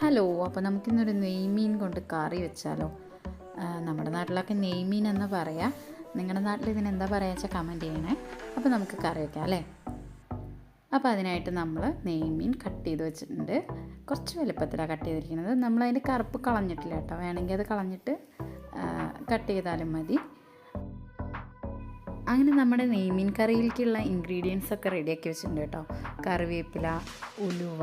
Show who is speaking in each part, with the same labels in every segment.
Speaker 1: Hello, അപ്പോൾ നമുക്കിന്നൊരു നെയ്മീൻ കൊണ്ട് കറി വെച്ചാലോ? നമ്മുടെ നാട്ടിലൊക്കെ നെയ്മീൻ എന്ന് പറയാം. നിങ്ങളുടെ നാട്ടിൽ ഇതിനെന്താ പറയുക വെച്ചാൽ കമൻറ്റ് ചെയ്യണേ. അപ്പോൾ നമുക്ക് കറി വയ്ക്കാം അല്ലേ? അപ്പോൾ അതിനായിട്ട് നമ്മൾ നെയ്മീൻ കട്ട് ചെയ്ത് വെച്ചിട്ടുണ്ട്. കുറച്ച് വലുപ്പത്തിലാണ് കട്ട് ചെയ്തിരിക്കുന്നത്. നമ്മളതിൻ്റെ കറുപ്പ് കളഞ്ഞിട്ടില്ല കേട്ടോ. വേണമെങ്കിൽ അത് കളഞ്ഞിട്ട് കട്ട് ചെയ്താലും മതി. അങ്ങനെ നമ്മുടെ നെയ്മീൻ കറിയിലേക്കുള്ള ഇൻഗ്രീഡിയൻസ് ഒക്കെ റെഡിയാക്കി വെച്ചിട്ടുണ്ട് കേട്ടോ. കറിവേപ്പില, ഉലുവ,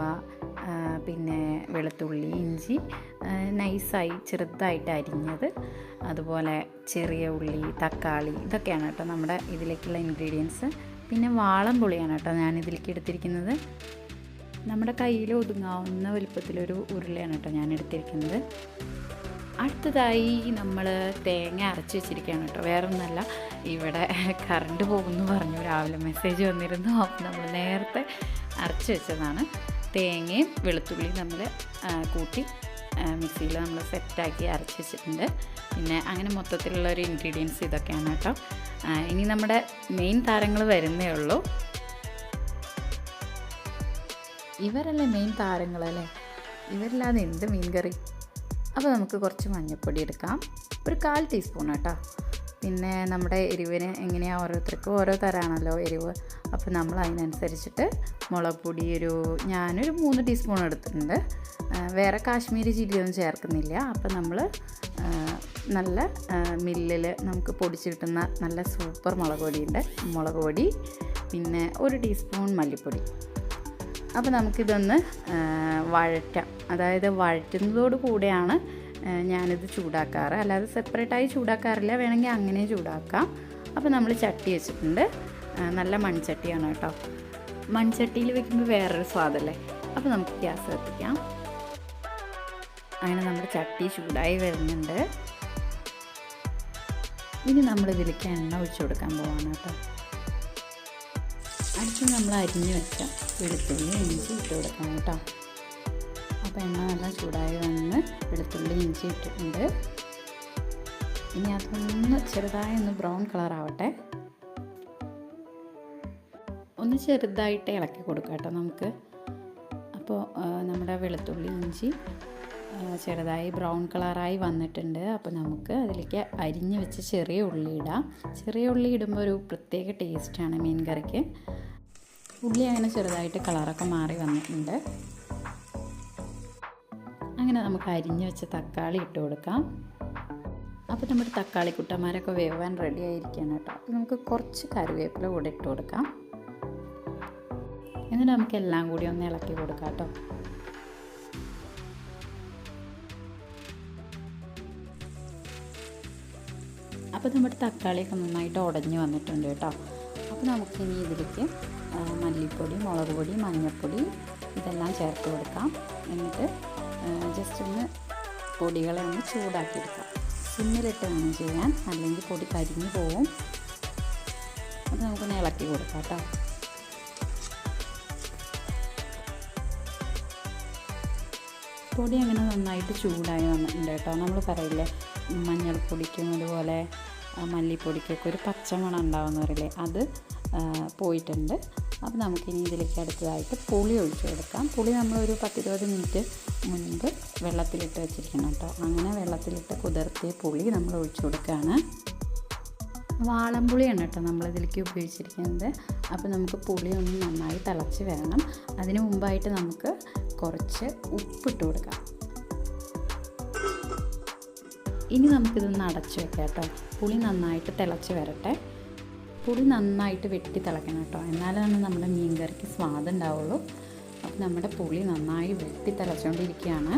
Speaker 1: പിന്നെ വെളുത്തുള്ളി, ഇഞ്ചി നൈസായി ചെറുതായിട്ട് അരിഞ്ഞത്, അതുപോലെ ചെറിയ ഉള്ളി, തക്കാളി, ഇതൊക്കെയാണ് കേട്ടോ നമ്മുടെ ഇതിലേക്കുള്ള ഇൻഗ്രീഡിയൻസ്. പിന്നെ വാളംപുളിയാണ് കേട്ടോ ഞാനിതിലേക്ക് എടുത്തിരിക്കുന്നത്. നമ്മുടെ കയ്യിൽ ഒതുങ്ങാവുന്ന വലുപ്പത്തിലൊരു ഉരുളയാണ് കേട്ടോ ഞാൻ എടുത്തിരിക്കുന്നത്. അടുത്തതായി നമ്മൾ തേങ്ങ അരച്ച് വെച്ചിരിക്കുകയാണ് കേട്ടോ. വേറെ ഒന്നല്ല, ഇവിടെ കറണ്ട് പോകുമെന്ന് പറഞ്ഞു രാവിലെ മെസ്സേജ് വന്നിരുന്നു. അപ്പോൾ നമ്മൾ നേരത്തെ അരച്ച് വെച്ചതാണ്. തേങ്ങയും വെളുത്തുള്ളിയും നമ്മൾ കൂട്ടി മിക്സിയിൽ നമ്മൾ സെറ്റാക്കി അരച്ച് വെച്ചിട്ടുണ്ട്. പിന്നെ അങ്ങനെ മൊത്തത്തിലുള്ള ഒരു ഇൻഗ്രീഡിയൻസ് ഇതൊക്കെയാണ് കേട്ടോ. ഇനി നമ്മുടെ മെയിൻ താരങ്ങൾ വരുന്നേ ഉള്ളൂ. ഇവരല്ലേ മെയിൻ താരങ്ങളല്ലേ, ഇവരില്ലാതെ എന്ത് മീൻ കറി. അപ്പോൾ നമുക്ക് കുറച്ച് മഞ്ഞൾപ്പൊടി എടുക്കാം, ഒരു 1/4 ടീസ്പൂൺ കേട്ടോ. പിന്നെ നമ്മുടെ എരിവിന് എങ്ങനെയാണ്, ഓരോരുത്തർക്കും ഓരോ തരമാണല്ലോ എരിവ്. അപ്പോൾ നമ്മൾ അതിനനുസരിച്ചിട്ട് മുളക് പൊടി ഞാനൊരു 3 ടീസ്പൂൺ എടുത്തിട്ടുണ്ട്. വേറെ കാശ്മീരി ചില്ലിയൊന്നും ചേർക്കുന്നില്ല. അപ്പോൾ നമ്മൾ നല്ല മില്ലിൽ നമുക്ക് പൊടിച്ച് കിട്ടുന്ന നല്ല സൂപ്പർ മുളക് പൊടി, പിന്നെ 1 ടീസ്പൂൺ മല്ലിപ്പൊടി. അപ്പോൾ നമുക്കിതൊന്ന് വഴറ്റാം. അതായത് വഴറ്റുന്നതോട് കൂടെയാണ് ഞാനിത് ചൂടാക്കാറ്, അല്ലാതെ സെപ്പറേറ്റായി ചൂടാക്കാറില്ല. വേണമെങ്കിൽ അങ്ങനെ ചൂടാക്കാം. അപ്പോൾ നമ്മൾ ചട്ടി വെച്ചിട്ടുണ്ട്. നല്ല മൺചട്ടിയാണ് കേട്ടോ. മൺചട്ടിയിൽ വെക്കുമ്പോൾ വേറൊരു സ്വാദല്ലേ. അപ്പോൾ നമുക്ക് ഗ്യാസ് കത്തിക്കാം. അങ്ങനെ നമ്മുടെ ചട്ടി ചൂടായി വരുന്നുണ്ട്. ഇനി നമ്മളിതിലേക്ക് എണ്ണ ഒഴിച്ചു കൊടുക്കാൻ പോവാണ് കേട്ടോ. അടുത്ത് നമ്മൾ അരിഞ്ഞ് വെച്ച വെളുത്തുള്ളി, ഇഞ്ചി ഇട്ട് കൊടുക്കണം കേട്ടോ. അപ്പോൾ എണ്ണ നല്ല ചൂടായി വന്ന് വെളുത്തുള്ളി, ഇഞ്ചി ഇട്ടിട്ടുണ്ട്. ഇനി അതൊന്ന് ചെറുതായി ബ്രൗൺ കളറാവട്ടെ. ഒന്ന് ചെറുതായിട്ട് ഇളക്കി കൊടുക്കാം കേട്ടോ നമുക്ക്. അപ്പോൾ നമ്മുടെ വെളുത്തുള്ളി, ഇഞ്ചി ചെറുതായി ബ്രൗൺ കളറായി വന്നിട്ടുണ്ട്. അപ്പോൾ നമുക്ക് അതിലേക്ക് അരിഞ്ഞ് വെച്ച് ചെറിയ ഉള്ളി ഇടാം. ചെറിയ ഉള്ളി ഇടുമ്പോൾ ഒരു പ്രത്യേക ടേസ്റ്റാണ് മീൻ കറിക്ക്. ഉള്ളി അങ്ങനെ ചെറുതായിട്ട് കളറൊക്കെ മാറി വന്നിട്ടുണ്ട്. അങ്ങനെ നമുക്ക് അരിഞ്ഞ് വെച്ച തക്കാളി ഇട്ട് കൊടുക്കാം. അപ്പോൾ നമ്മുടെ തക്കാളി കുട്ടന്മാരൊക്കെ വേവാൻ റെഡി ആയിരിക്കുകയാണ് കേട്ടോ. അപ്പോൾ നമുക്ക് കുറച്ച് കറിവേപ്പില കൂടെ ഇട്ട് കൊടുക്കാം. എന്നിട്ട് നമുക്ക് എല്ലാം കൂടി ഒന്ന് ഇളക്കി കൊടുക്കാം കേട്ടോ. അപ്പോൾ നമ്മുടെ തക്കാളിയൊക്കെ നന്നായിട്ട് ഉടഞ്ഞ് വന്നിട്ടുണ്ട് കേട്ടോ. അപ്പോൾ നമുക്കിനി ഇതിലേക്ക് മല്ലിപ്പൊടി, മുളക് പൊടി, മഞ്ഞൾപ്പൊടി ഇതെല്ലാം ചേർത്ത് കൊടുക്കാം. എന്നിട്ട് ജസ്റ്റ് ഒന്ന് പൊടികളെ ഒന്ന് ചൂടാക്കിയെടുക്കാം. സിമ്മിലിട്ട് വേണം ചെയ്യാൻ, അല്ലെങ്കിൽ പൊടി കരിഞ്ഞു പോവും. അത് നമുക്കൊന്ന് ഇളക്കി കൊടുക്കാം കേട്ടോ. പൊടി അങ്ങനെ നന്നായിട്ട് ചൂടായി വന്നിട്ടുണ്ട് കേട്ടോ. നമ്മൾ പറയില്ലേ മഞ്ഞൾപ്പൊടിക്കും അതുപോലെ മല്ലിപ്പൊടിക്കൊക്കെ ഒരു പച്ചമണം ഉണ്ടാവുമെന്ന് പറയില്ലേ, അത് പോയിട്ടുണ്ട്. അപ്പോൾ നമുക്കിനി ഇതിലേക്ക് അടുത്തതായിട്ട് പുളി ഒഴിച്ചു കൊടുക്കാം. പുളി നമ്മളൊരു 10-20 മിനിറ്റ് മുൻപ് വെള്ളത്തിലിട്ട് വെച്ചിരിക്കണം കേട്ടോ. അങ്ങനെ വെള്ളത്തിലിട്ട് കുതിർത്തിയ പുളി നമ്മൾ ഒഴിച്ചു കൊടുക്കുകയാണ്. വാളംപുളിയാണ് കേട്ടോ നമ്മളിതിലേക്ക് ഉപയോഗിച്ചിരിക്കുന്നത്. അപ്പോൾ നമുക്ക് പുളി ഒന്ന് നന്നായി തിളച്ച് വരണം. അതിന് മുമ്പായിട്ട് നമുക്ക് കുറച്ച് ഉപ്പിട്ട് കൊടുക്കാം. ഇനി നമുക്കിതൊന്ന് അടച്ച് വെക്കാം കേട്ടോ. പുളി നന്നായിട്ട് തിളച്ച് വരട്ടെ. പുളി നന്നായിട്ട് വെട്ടി തിളക്കണം കേട്ടോ, എന്നാലാണ് നമ്മുടെ മീൻ കറിക്ക് സ്വാദ് ഉണ്ടാവുള്ളൂ. അപ്പോൾ നമ്മുടെ പുളി നന്നായി വെട്ടി തിളച്ചുകൊണ്ടിരിക്കുകയാണ്.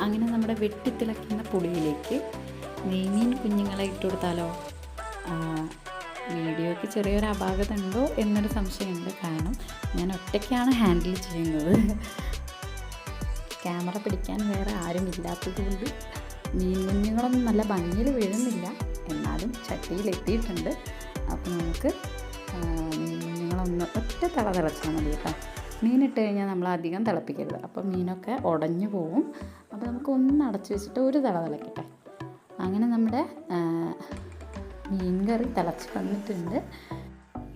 Speaker 1: അങ്ങനെ നമ്മുടെ വെട്ടി തിളയ്ക്കുന്ന പുളിയിലേക്ക് നെയ്മീൻ കുഞ്ഞുങ്ങളെ ഇട്ട് കൊടുത്താലോ? വീഡിയോയ്ക്ക് ചെറിയൊരു അപാകത ഉണ്ടോ എന്നൊരു സംശയമുണ്ട്. കാരണം ഞാൻ ഒറ്റയ്ക്കാണ് ഹാൻഡിൽ ചെയ്യുന്നത്. ക്യാമറ പിടിക്കാൻ വേറെ ആരും ഇല്ലാത്തത് കൊണ്ട് മീൻ കുഞ്ഞുങ്ങളൊന്നും നല്ല ഭംഗിയിൽ വീഴുന്നില്ല, എന്നാലും ചട്ടിയിലെത്തിയിട്ടുണ്ട്. അപ്പോൾ നമുക്ക് മീൻ കുഞ്ഞുങ്ങളൊന്ന് ഒറ്റ തിളച്ചാൽ മതി കേട്ടോ. മീനിട്ട് കഴിഞ്ഞാൽ നമ്മൾ അധികം തിളപ്പിക്കരുത്, അപ്പോൾ മീനൊക്കെ ഉടഞ്ഞു പോവും. അപ്പോൾ നമുക്ക് ഒന്ന് അടച്ചു വെച്ചിട്ട് ഒരു തിളക്കട്ടെ. അങ്ങനെ നമ്മുടെ മീൻ കറി തിളച്ച് വന്നിട്ടുണ്ട്.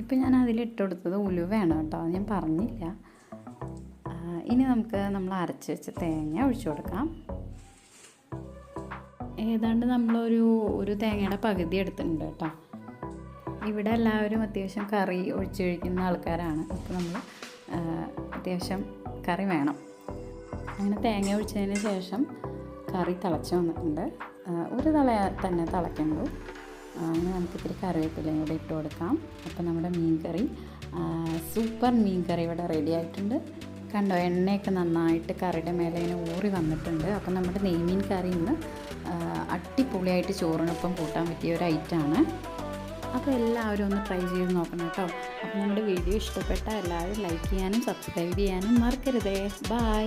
Speaker 1: ഇപ്പം ഞാൻ അതിലിട്ട് കൊടുത്തത് ഉലുവയാണ് കേട്ടോ, ഞാൻ പറഞ്ഞില്ല. ഇനി നമുക്ക് നമ്മൾ അരച്ച് വെച്ച തേങ്ങ ഒഴിച്ചു കൊടുക്കാം. ഏതാണ്ട് നമ്മളൊരു തേങ്ങയുടെ പകുതി എടുത്തിട്ടുണ്ട് കേട്ടോ. ഇവിടെ എല്ലാവരും അത്യാവശ്യം കറി ഒഴിച്ച് കഴിക്കുന്ന ആൾക്കാരാണ്. അപ്പോൾ നമ്മൾ അത്യാവശ്യം കറി വേണം. അങ്ങനെ തേങ്ങ ഒഴിച്ചതിന് ശേഷം കറി തിളച്ച് വന്നിട്ടുണ്ട്. ഒരു തള തന്നെ തിളയ്ക്കുള്ളൂ. അങ്ങനെ നമുക്കിത്തിരി കറിവേപ്പിലയും കൂടെ ഇട്ട് കൊടുക്കാം. അപ്പോൾ നമ്മുടെ മീൻ കറി, സൂപ്പർ മീൻ കറി ഇവിടെ റെഡി ആയിട്ടുണ്ട്. കണ്ടോ, എണ്ണയൊക്കെ നന്നായിട്ട് കറിയുടെ മേലെ ഇങ്ങനെ ഊറി വന്നിട്ടുണ്ട്. അപ്പോൾ നമ്മുടെ നെയ്മീൻ കറി ഇന്ന് അടിപൊളിയായിട്ട് ചോറിനൊപ്പം കൂട്ടാൻ പറ്റിയ ഒരു ഐറ്റമാണ്. അപ്പോൾ എല്ലാവരും ഒന്ന് ട്രൈ ചെയ്ത് നോക്കണം കേട്ടോ. അപ്പോൾ നമ്മുടെ വീഡിയോ ഇഷ്ടപ്പെട്ട എല്ലാവരും ലൈക്ക് ചെയ്യാനും സബ്സ്ക്രൈബ് ചെയ്യാനും മറക്കരുതേ. ബൈ.